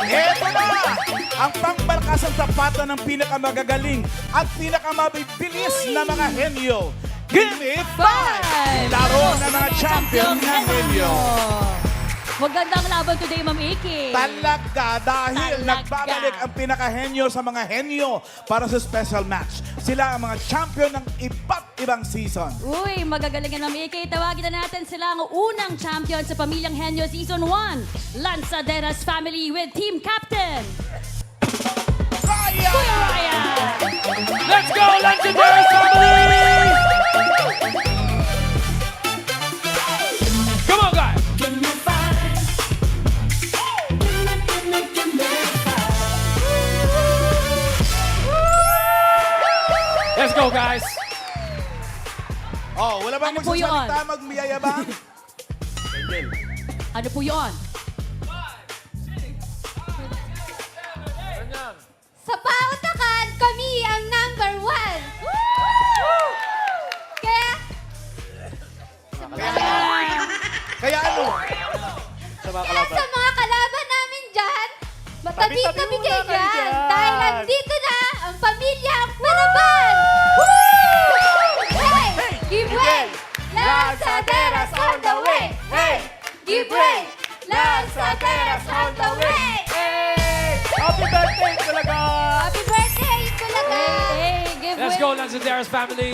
Eto na! Ang pangbalakasang tapatan ng pinakamagagaling at pinakamabilis na mga henyo. Give me 5! Laro ng mga champion ng henyo. Magandang laban today, Ma'am Iki. Talaga dahil Talaga. nagbabalik ang pinaka-henyo sa mga henyo para sa special match. Sila ang mga champion ng iba't ibang season. Uy, magagaling yan, Ma'am Iki. Tawagin na natin sila ang unang champion sa Pamilyang Henyo Season 1. Lanzaderas Family with Team Captain. Ryan! Kuya Ryan! Let's go, Legendary Family! Come on, guys! Let's go, guys! Oh, wala bang Ano po magsasalita, magmiyayabang? Ano po yun? Sa pautakan, kami ang number 1. Kaya, Kaya ano? kaya sa mga kalaban namin dyan, matabi-tabi kayo dyan. Dahil nandito na ang pamilyang Paraban. Hey! Give way! Lanzaderas on the way! Hey! Give way! Lanzaderas on the way! Happy birthday talaga! Happy birthday, talaga! Hey, give Let's way. go, Legendary Family!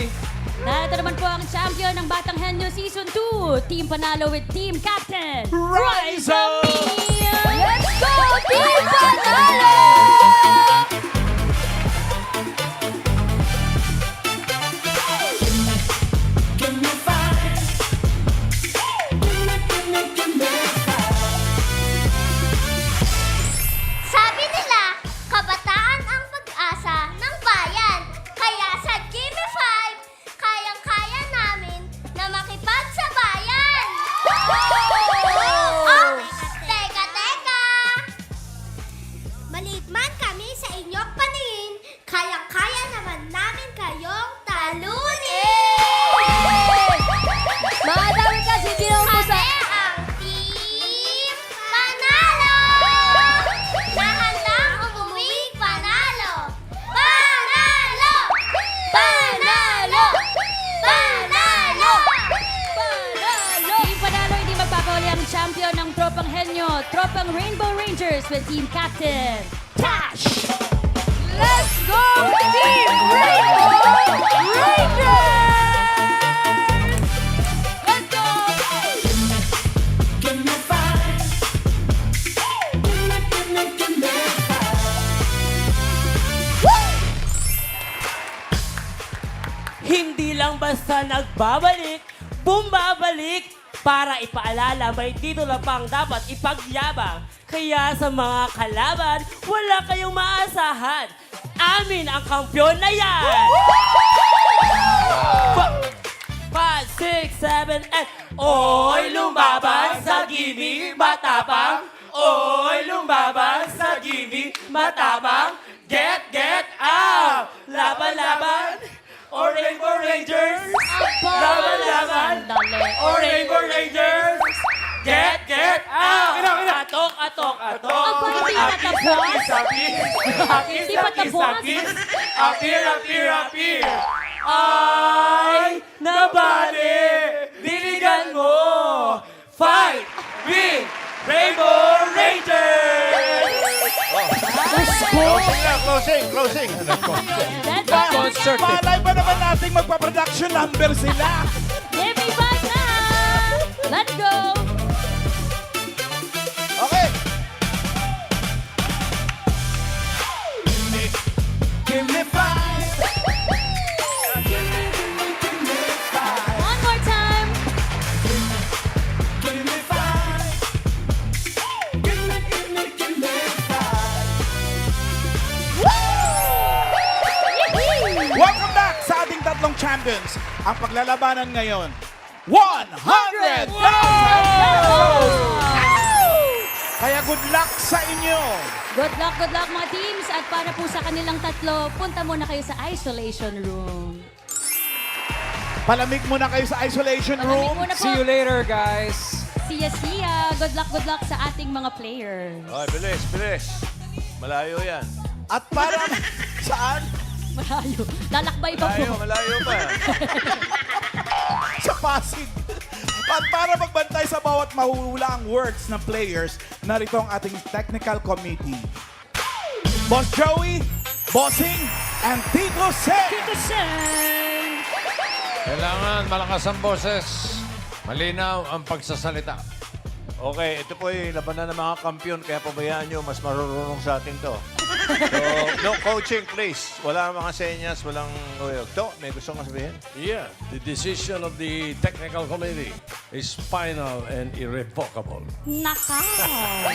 Narito naman po ang champion ng Batang Henyo Season 2. Team Panalo with Team Captain. Rise up! Let's go, Team Panalo! Sabi nila, kabataan ang pag-asa ng bayan. Kaya sa Gimme 5, kayang-kaya namin na makipagsabayan. Oh, teka! Maliit man kami sa inyong paningin, kayang-kaya naman namin kayong talunin. Madami kasi tinong po sa... Kami ang Team Panalo! Na handang umuwing panalo! Panalo! Panalo! Panalo! Team Panalo hindi magpapahuli ang champion ng Tropang Henyo, Tropang Rainbow Rangers with Team Captain Tash! Let's go, Team Rainbow Rangers! Let's go! Hindi lang basta nagbabalik, bumabalik para ipaalala may titulo pang dapat ipagyabang. Kaya sa mga kalaban, wala kayong maasahan. Amin ang kampyon na yan! 5, 6, 7, 8 Oy, lumaban sa gimme, matapang. Oy, lumaban sa gimme, matapang. Get out! Laban! O Rainbow Rangers! Laban! Sandali. O Rainbow Rangers! Get out! Atok! Aba, hindi patapos. Hindi patapos. Appear! Ay, nabali! Diligan mo! Fight! Win! Rainbow Rangers! Closing. Let's go. Concert. Malay pa naman nating magpa-production number sila. Give me 5 na! Let's go! Okay. Give me 5. One more time! Give me 5. Give me 5. Welcome back sa ating tatlong champions. Ang paglalabanan ngayon, 100,000 pesos! Kaya good luck sa inyo. Good luck mga teams. At para po sa kanilang tatlo, punta muna kayo sa isolation room. Palamig muna kayo sa isolation Palamig room. muna po. See you later, guys. Sia. Good luck sa ating mga players. Okay, bilis, bilis. Malayo yan. At para saan? Malayo. Lalakbay pa po. Malayo pa. Sa Pasig. At para magbantay sa bawat mahuhulang words ng players, narito ang ating technical committee. Boss Joey, Bossing, and Tito Sen. Tito Sen. Kailangan malakas ang boses. Malinaw ang pagsasalita. Okay, ito po yung labanan ng mga kampiyon, kaya pabayaan nyo, mas marurunong sa atin to. So, no coaching, please. Wala mga senyas, walang... To, may gusto kang sabihin? Yeah, the decision of the technical committee is final and irrevocable. Naka.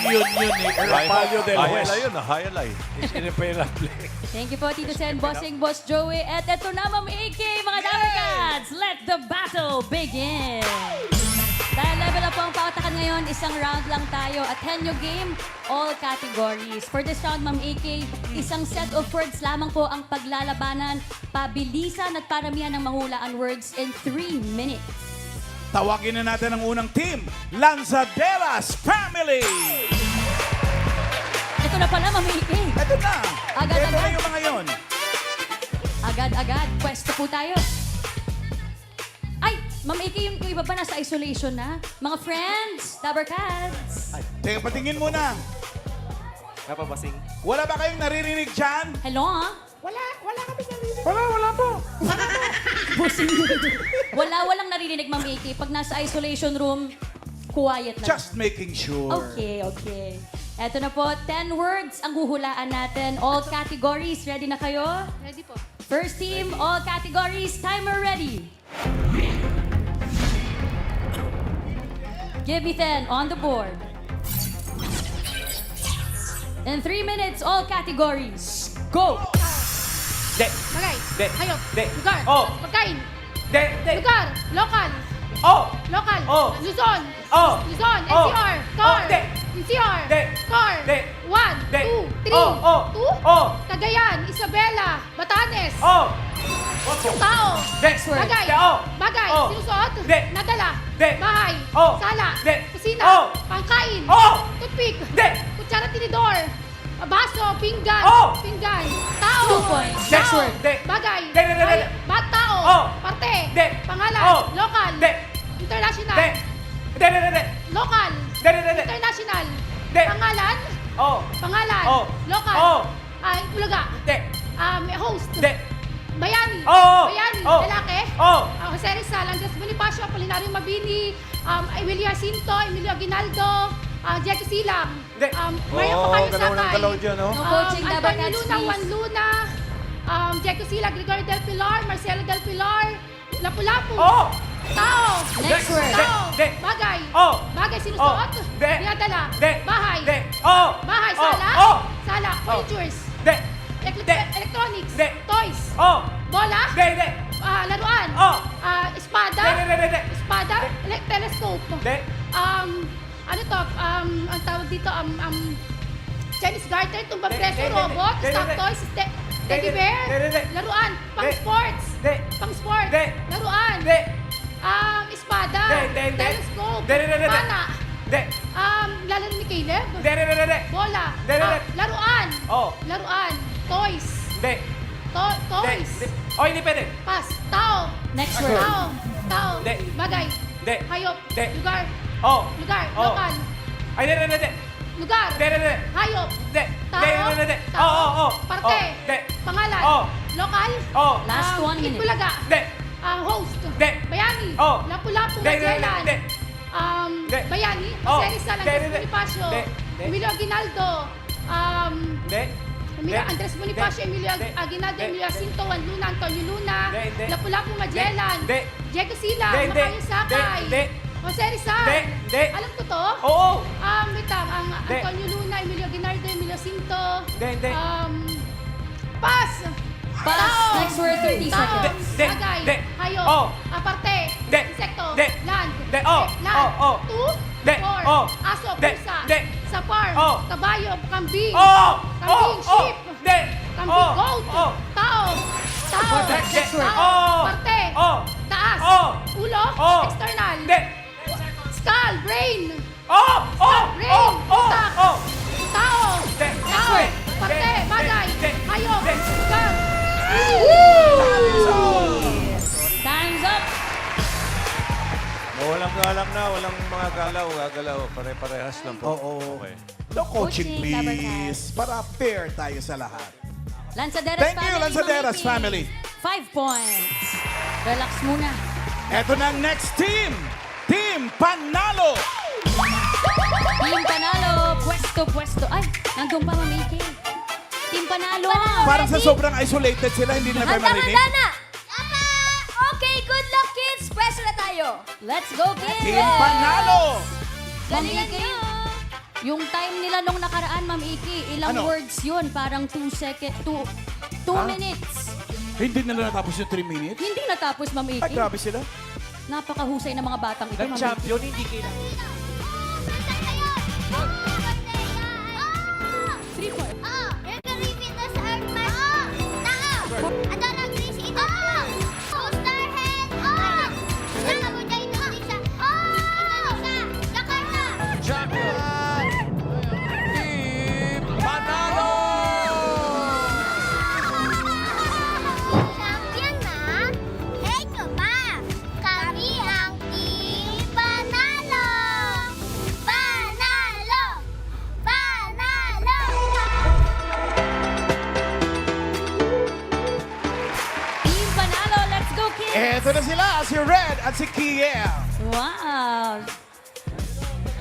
Yun eh. Rafael del Juez Hayalay yun, hayalay. is irrepellable. Thank you po, Tito Sen, Bossing, Boss Joey. At eto na, Ma'am AK, mga Dabarkads. Let the battle begin. Dahil level up po ang pautakan ngayon, isang round lang tayo. At Henyo Game, all categories. For this round, Ma'am AK, isang set of words lamang po ang paglalabanan, pabilisan at paramihan ng mahulaan words in 3 minutes. Tawagin na natin ang unang team, Lanzaderas Family. Ito na pala, Ma'am AK. Ito na. Agad, Ito na agad. yung mga yon. Agad-agad, pwesto po tayo. Ay, Ma'am AK, yung iba ba nasa isolation na? Mga friends, Dabarkads. Teka, patingin muna. Napapasing. Wala ba kayong naririnig dyan? Hello, ha? Wala po. Walang naririnig, Ma'am AK. Pag nasa isolation room, quiet na. Just making sure. Okay. Eto na po, 10 words ang huhulaan natin. All categories, ready na kayo? Ready po. First team, all categories, timer ready. Give me 10 on the board. In 3 minutes, all categories, go! De. Bagay. De. Hayop. De. Lugar. Oh. Pagkain. De. Lugar. Lokal. Oh. Lokal. Oh. Luzon. Oh. Luzon. Oh. NCR. Oh. Car. De. NCR. De. Car. De. 1, De. 2, 3. Oh. Oh. 2. Oh. Cagayan. Isabela. Batanes. Oh. Tao. Next word. Bagay. De. Oh. Bagay. Oh. Sinusuot. De. Nadala. De. Bahay. Oh. Sala. De. Kusina. Oh. Pangkain. Oh. Toothpick. De. Kutsara tinidor. Baso. Pinggan. Oh. Pinggan. Tao. 2 points. Next Tao. word. De. Bagay. De. De. De. De. Ay, tao. Oh. Parte. De. Pangalan. Oh. Local. De. International. De. De. De. De. De. Local. De. De. De. De. International. De. Pangalan. Oh. Pangalan. Oh. Local. Oh. Ulaga. De. Host. De. Bayani. Oh. Bayani. Oh. Lalaki. Oh. Jose Rizal, Andres Bonifacio, Apolinario Mabini, Emilio Jacinto, Emilio Aguinaldo, Jackie Silang, De. Mario Pacayo Sakay, galaw dyan, no? No coaching, Antonio Dabarkads, Luna, Juan please. Luna, Jackie Sila, Gregorio Del Pilar, Marcelo Del Pilar, Lapu-Lapu, Oh. Tao, Next word. Tao, De. Bagay, Oh. Bagay sinusuot, Oh. De. dinadala, De. Bahay, De. Oh. Bahay, Oh. sala, Oh. sala, Oh. furnitures, De. De. electronics, De. toys, Oh. bola, De. De. laruan, Oh. espada, De. De. De. De. De. espada, telescope, De. ano to, ang tawag dito, Chinese garter, tumbang De. preso, De. De. robot, De. De. stock De. toys, teddy De. bear, De. De. De. laruan, pang De. sports, De. pang sports, De. laruan, De. espada, De. De. De. telescope, De. De. De. De. pana, De. lalaro ni Caleb, De. De. De. De. bola, De. De. De. laruan, Oh. laruan, toys, De. De. toys, De. Oh, hindi pwede. pass, tao, Next word. tao, De. bagay, De. hayop, De. lugar, Oh. Oh. lokal, Ay, de. De. De. De. lugar, De. De. De. hayop, De. tao, De. De. De. De. tao, Oh. Oh. Oh. parte, Oh. De. pangalan, Oh. lokal, Oh. Last 1 minute. Itbulaga, De. host, De. Bayani, Oh. Lapu-Lapu, De. De. De. Magellan, De. De. Bayani, Oh. Jose Rizal, De. Andres De. De. Bonifacio, De. De. Emilio Aguinaldo, De. Emilio De. Andres Bonifacio, De. Emilio De. Aguinaldo, De. Emilio Jacinto, Juan Luna, Antonio Luna, De. De. Lapu-Lapu, Magellan, De. Jackie Sila, De. De. Macayo Sakay, De. Jose Rizal, De. De. alam ko to, Oo. wait lang, De. Antonio Luna, Emilio Aguinaldo, Emilio Jacinto, De. De. pass, Pass. Tao. Next word, 30 Tao, seconds. De. bagay, De. hayop, Oh. aparte, De. insekto, De. land, De. Oh. land, Oh. Oh. 2, De. 4, Oh. aso, De. pusa, De. sa farm, Oh. kabayo, kambing, Oh. kambing, Oh. sheep, De. kambing, Oh. goat, Oh. tao, Next word. tao, Oh. parte, Oh. taas, Oh. ulo, Oh. external, De. Skull, brain. Oh! Oh! Brain. Oh! Oh! Utak. Oh! Tao. De. Tao. De. Parte. De. Bagay. De. Hayop. De. Lugar. Time's up. Walang galang na, walang mga gagalaw. Pare-parehas lang po. Oo. Okay. No coaching, Coaching, please. Para fair tayo sa lahat. Lanzaderas Thank family. you, Lanzaderas Ma'am family. Iki. 5 points. Relax muna. Eto na ang next team. Team Panalo. Team Panalo, pwesto. Ay, nandun pa, Ma'am Iki. Team Panalo. Parang sa sobrang isolated sila, hindi na tayo marinig. na! Okay, good luck, kids! Pwesto na tayo! Let's go, kids! Team Panalo. Ma'am Galingan Iki, nyo! yung time nila nung nakaraan, Ma'am Iki, ilang Ano? words yun? Parang 2 minutes. Hindi na natapos yung 3 minutes. Hindi natapos, Ma'am Ay, Iki. grabe sila. Napakahusay ng mga batang ito, Ma'am Iki. Nag-champion, hindi kailangan. Champion! Team Panalo! Champion na? Heto ba? Kami ang Team Panalo! Panalo! Panalo! Team Panalo, let's go, kids! Eto na sila, si Red at si Kiel. Wow!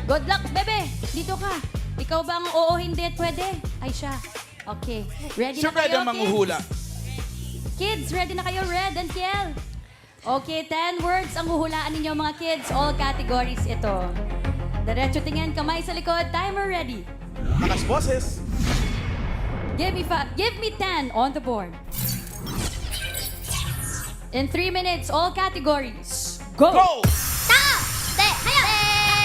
Good luck, bebe! Dito ka. Ikaw ba ang oo, hindi, pwede? Ay, siya. Okay. Ready Si na Red kayo, ang manghuhula. Kids, ready na kayo, Red and Kiel? Okay, 10 words ang huhulaan ninyo, mga kids. All categories ito. Diretso tingin, kamay sa likod. Timer ready. Lakas boses. Give me 10 on the board. In 3 minutes, all categories. Go! Go! Tao! De! Hayop!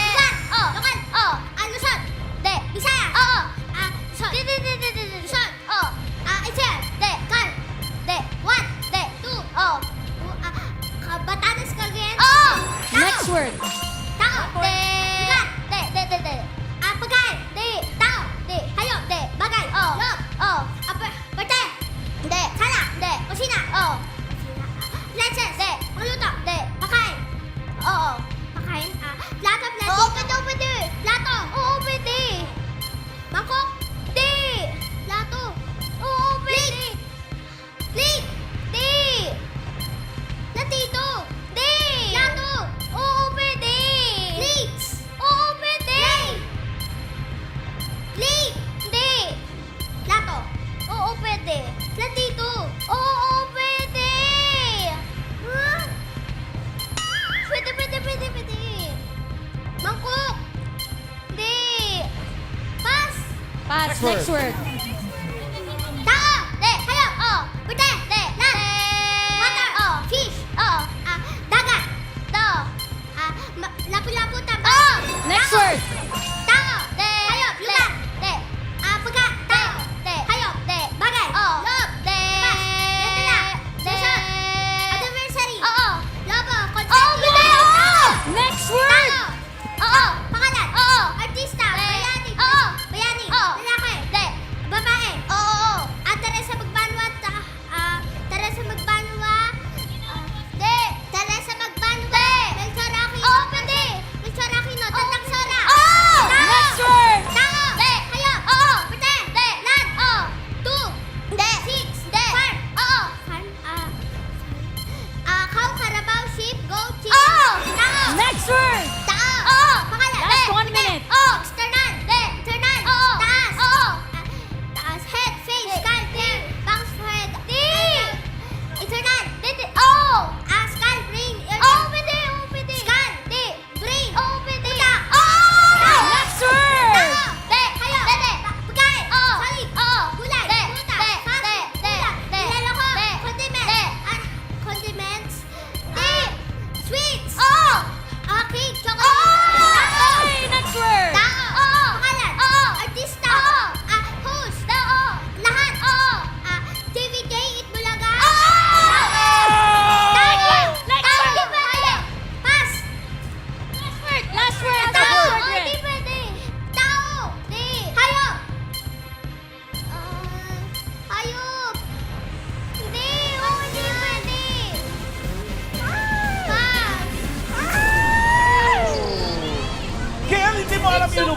Lugar! Oh! Lugar! Oh! Luzon! De! Bisaya! Oo! Luzon! Luzon! Oh! Israel! De! Kal! De! One! De! Two! Oh! Batanes, Cagayan! Oo! Tao! Next word. Tao! De! Lugar! De! Pagkain! De! Tao! De! Hayop! De! Bagay! Oh! Loob! Oh! Parte! De! Sala! De! Kusina! Oh! Lenses! De! Magluto! De! Pakain! Oo. Pakain? Plato, plato. Oo, pwede. Plato. Oo, pwede. Mangkok? Di. Plato. Oo, pwede. Plate. Di. Platito. Di. Plato. Oo, pwede. Plates. Oo, pwede. Plate. Di. Plato. Oo, pwede. Platito. Oo, pwede. Huh? Pwede. Mangkok. Di. Pas. Pass. Next word. Tao. De. Hayop. Oh. Pwede. De. Land. Water. Oh. Fish. Oh. Dagat. Do. Lapu-lapu taba. Oh. Next word. Tao. De. Hayop. Lugar. De. Pagka. Tao. De. Hayop. De. Bagay. Oh. Loob. De. Pas. Letala. De. Anniversary. Oo. Lobo. Concert. Oh, pwede. Oo. Next word. Tao. Oo. Pangalan. Oo. Artista. Bayani. Oo. Bayani. Oo. Lalaki. De. Babae. Oo. Teresa Magbanwa. Teresa Magbanwa. De. Teresa Magbanwa. De. Melchor Aquino. Oo, pwede. Melchor Aquino. Tatang Sora. Oo.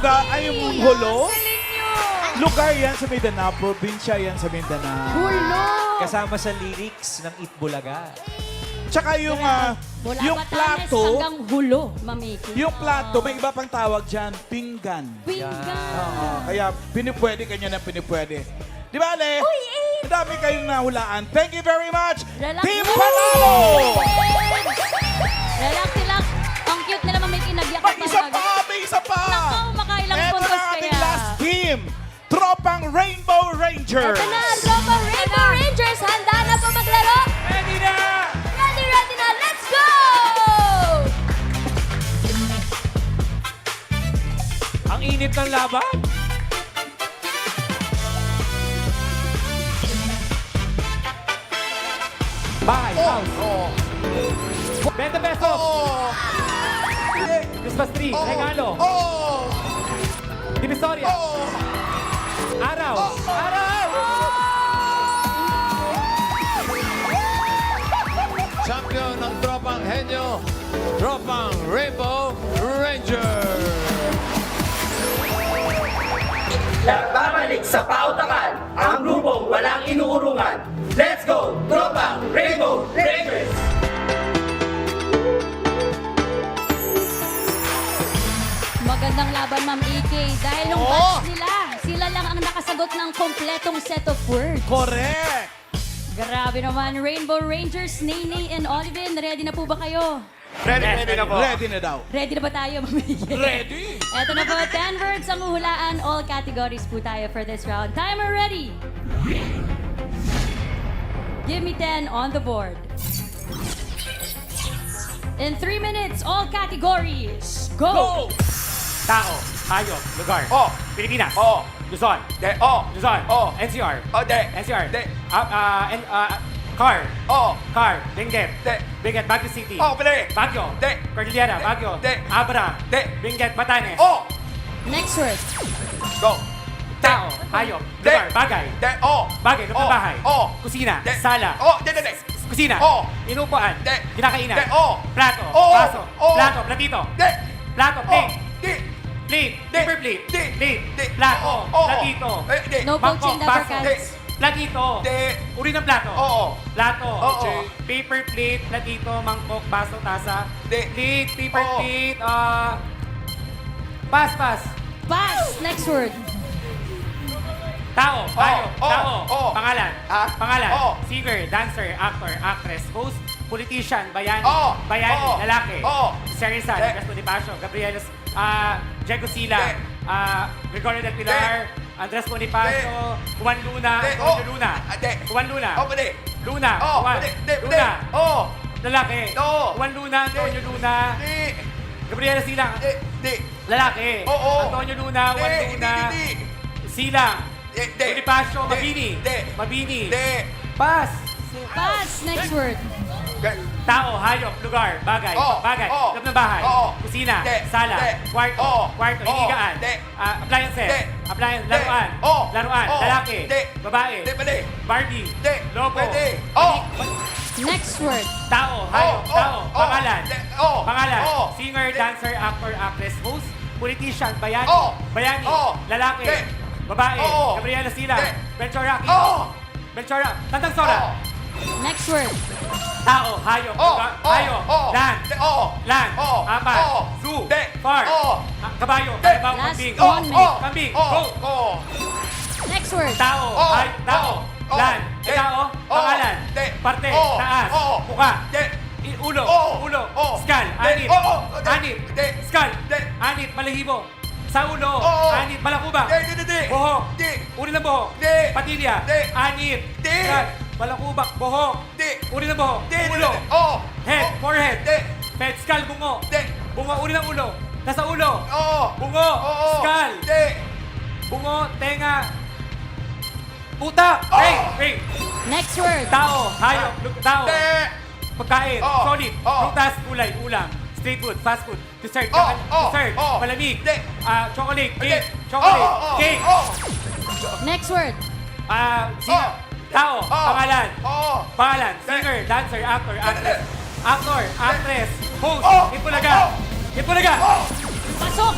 lugar, ay yung hulo? Lugar yan sa Mindanao, probinsya yan sa Mindanao. Hulo! Kasama sa lyrics ng Itbulaga. Tsaka yung, Mula yung Batanes plato, hanggang hulo, mamiki. yung plato, may iba pang tawag dyan, pinggan. Pinggan. Kaya pinipwede kanya na pinipwede. Di ba, Ale? Ang dami kayong nahulaan. Thank you very much, Relax. Team Panalo! Relax lang. Ang cute nila, mamiki. Nagyakap May isa pa! May isa pa! Nako, makailang Eto puntos na ating kaya. last team, Tropang Rainbow Rangers. Ito na ang Tropa Rainbow Rangers. Handa na po maglaro? Ready na! Ready na. Let's go! Ang init ng laban. Bahay, house. 20 pesos. Christmas tree, regalo. Divisoria. Araw. Araw! Champion ng Tropang Henyo, Tropang Rainbow Ranger. Nagbabalik sa pautakan ang grupong walang inuurungan. Let's go, Tropang Rainbow Rangers! Magandang laban, Ma'am EK. Dahil nung batch nila, sila lang ang nakasagot ng kompletong set of words. Correct! Grabe naman, Rainbow Rangers, Nene and Olivin. Ready na po ba kayo? Ready na po. Ready na daw. Ready na ba tayo, Ma'am EK? Ready? Eto na po, 10 words ang uhulaan. All categories po tayo for this round. Timer ready. Give me 10 on the board. In 3 minutes, all categories. Go! Tao, hayop, lugar. Pilipinas. Luzon. Luzon. NCR. NCR. Car. Car. Benguet. Benguet, Baguio City. Baguio. Cordillera, Baguio. Abra. Benguet, Batanes. Next word. Tao, hayop, lugar, bagay. Bagay, loob ng bahay. Kusina, sala. Kusina. Inupuan. Kinakainan. Plato. Baso. Plato. Platito. Plato. Plate. Plate. Paper plate. Plate. Plato. Platito. No Mangkok. coaching, never Baso. counts. Platito. Uri ng plato. Plato. Paper plate. Platito. Mangkok. Baso. Tasa. Plate. Paper plate. Pass. Pass. Next word. Tao, hayop, tao, pangalan, singer, dancer, actor, actress, host, politician, bayani, lalaki, Serisan, Andres Bonifacio, Gabriel, Diego Sila, Gregorio del Pilar, Andres Bonifacio, Juan Luna, Antonio Luna, Juan Luna, Luna, lalaki, Juan Luna, Antonio Luna, Gabriel Sila, lalaki, Antonio Luna, Juan Luna, Sila, Bonifacio, Mabini, Pass. Pass. Next word. Tao, hayop, lugar, bagay, loob ng bahay, kusina, sala, kwarto, higaan, appliances, laruan, lalaki, babae, Barbie, lobo, Next word. tao, hayop, pangalan, singer, dancer, actor, actress, host, politician, bayani, lalaki, babae, Gabriela Sila, Belchora, Tantang Sora, Next word. tao, hayop, land, apat, zoo, farm, kabayo, kalabaw, Last kambing, 1 minute. kambing, go, Next word. tao, land, tao, pangalan, parte, taas, muka, ulo, skull, anit, skull, anit, balahibo, sa ulo, anit, balakubak, buhok, uri ng buhok, patilya, anit, skull, balakubak, buhok, uri ng buhok, ulo, head, forehead, head, skull, bungo, uri ng ulo, nasa ulo, bungo, skull, bungo, tenga, utak, ring, Next word. tao, hayop, tao, pagkain, solid, prutas, gulay, ulam, street food, fast food, dessert, malamig, chocolate, cake, cake, Next word. tao, pangalan, singer, dancer, actor, actress, host, Itbulaga, Pasok.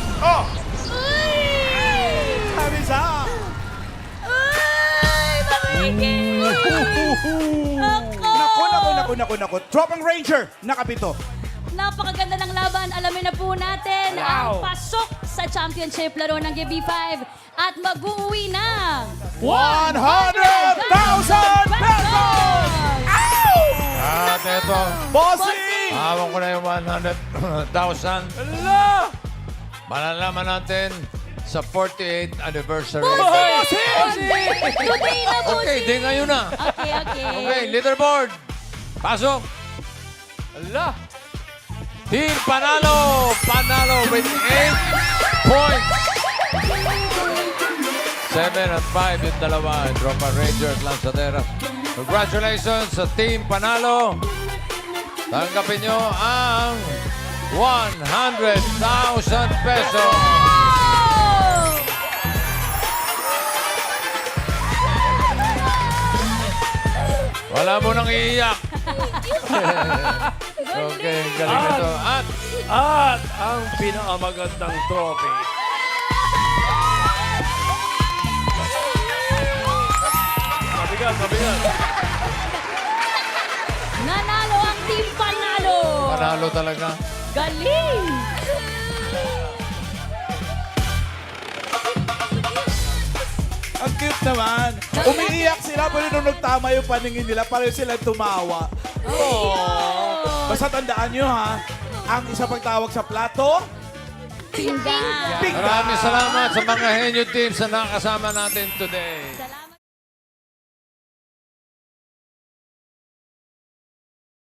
Naku. Tropang Ranger, nakapito. Napakaganda ng laban. Alamin na po natin ang pasok sa championship laro ng GB5 at mag-uwi ng 100,000 pesos! At ito, Bossing! hawak ko na yung 100,000. Malalaman natin sa 48th anniversary. Today na, bossing! Okay, di ngayon na. Okay. Okay, leaderboard. Pasok. Ala. Team Panalo. Panalo with 8 points. 7 at 5 yung dalawa. Tropa Rangers, Lanzaderas. Congratulations sa Team Panalo. Tanggapin nyo ang 100,000 pesos. Wala mo nang iiyak. Okay, galing ito. At ang pinakamagandang trophy. Mabigat. Nanalo ang Team Panalo! Panalo talaga. Galing! Ang cute naman. Umiiyak sila, pero nung nagtama yung paningin nila, pareho sila tumawa. Basta tandaan nyo ha, ang isa pagtawag sa plato, Pinggan! pinggan. Maraming salamat sa mga Henyo teams na nakasama natin today. Salamat!